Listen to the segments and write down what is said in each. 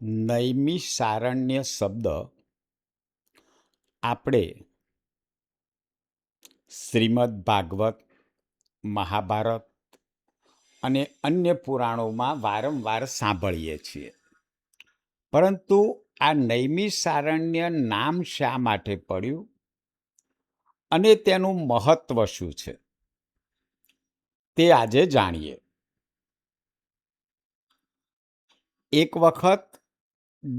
નૈમિષારણ્ય શબ્દ આપણે શ્રીમદ ભાગવત, મહાભારત અને અન્ય પુરાણોમાં વારંવાર સાંભળીએ છીએ. પરંતુ આ નૈમિષારણ્ય નામ શા માટે પડ્યું અને તેનું મહત્વ શું છે તે આજે જાણીએ. એક વખત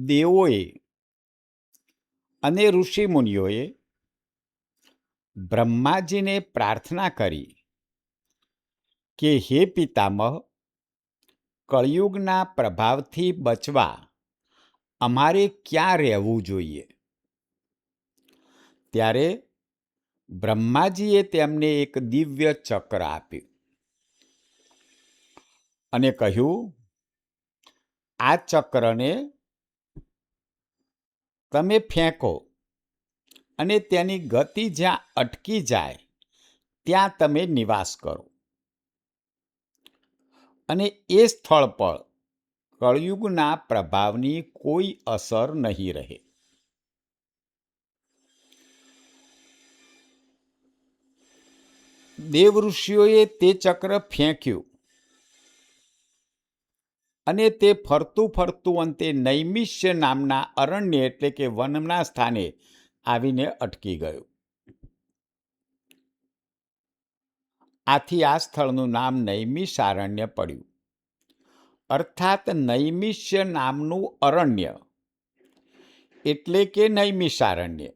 દેવોએ અને ઋષિમુનિઓએ બ્રહ્માજીને પ્રાર્થના કરી કે હે પિતામહ, કળિયુગના પ્રભાવથી બચવા અમારે ક્યાં રહેવું જોઈએ? ત્યારે બ્રહ્માજીએ તેમને એક દિવ્ય ચક્ર આપ્યું અને કહ્યું, આ ચક્રને તમે ફેંકો અને તેની ગતિ જ્યાં અટકી જાય ત્યાં તમે નિવાસ કરો અને એ સ્થળ પર કળિયુગના પ્રભાવની કોઈ અસર નહીં રહે. દેવ ઋષિઓએ તે ચક્ર ફેંક્યું અને તે ફરતું ફરતું અંતે નૈમિષ્ય નામના અરણ્ય એટલે કે વનના સ્થાને આવીને અટકી ગયું. આથી આ સ્થળનું નામ નૈમિષારણ્ય પડ્યું. અર્થાત નૈમિષ્ય નામનું અરણ્ય એટલે કે નૈમિષારણ્ય.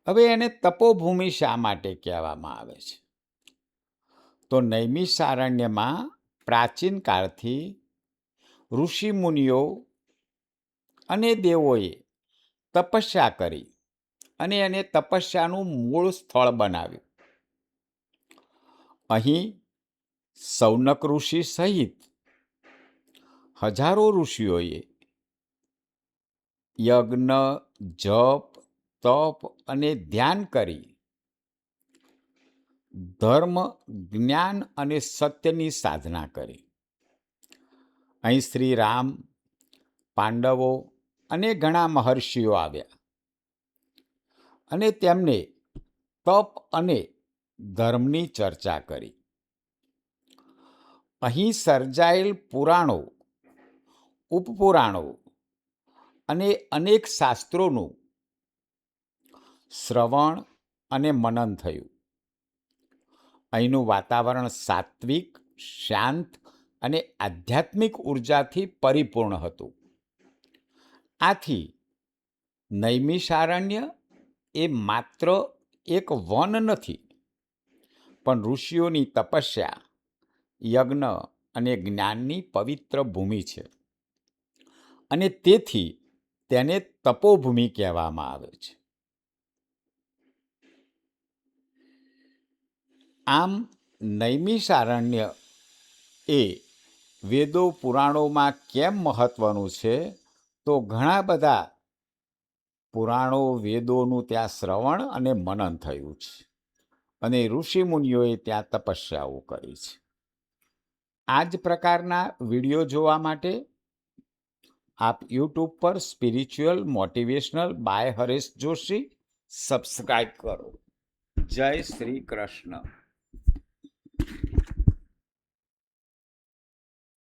હવે એને તપોભૂમિ શા માટે કહેવામાં આવે છે? તો નૈમિષારણ્યમાં પ્રાચીન કાળથી ઋષિમુનિઓ અને દેવોએ તપસ્યા કરી અને એને તપસ્યાનું મૂળ સ્થળ બનાવ્યું. અહીં સૌનક ઋષિ સહિત હજારો ઋષિઓએ યજ્ઞ, જપ, તપ અને ધ્યાન કરી ધર્મ, જ્ઞાન અને સત્યની સાધના કરી. અહીં શ્રી રામ, પાંડવો અને ઘણા મહર્ષિઓ આવ્યા અને તેમને તપ અને ધર્મની ચર્ચા કરી. અહીં સર્જાયેલ પુરાણો, ઉપપુરાણો અને અનેક શાસ્ત્રોનું શ્રવણ અને મનન થયું. અહીંનું વાતાવરણ સાત્વિક, શાંત અને આધ્યાત્મિક ઉર્જાથી પરિપૂર્ણ હતું. આથી નૈમિષારણ્ય એ માત્ર એક વન નથી, પણ ઋષિઓની તપસ્યા, યજ્ઞ અને જ્ઞાનની પવિત્ર ભૂમિ છે અને તેથી તેને તપોભૂમિ કહેવામાં આવે છે. આમ નૈમિષારણ્ય એ વેદો પુરાણોમાં કેમ મહત્વનું છે? તો ઘણા બધા પુરાણો, વેદોનું ત્યાં શ્રવણ અને મનન થયું છે અને ઋષિમુનિઓએ ત્યાં તપસ્યાઓ કરી છે. આ જ પ્રકારના વિડીયો જોવા માટે આપ યુટ્યુબ પર spiritual motivational by Haresh Joshi subscribe કરો. જય શ્રી કૃષ્ણ.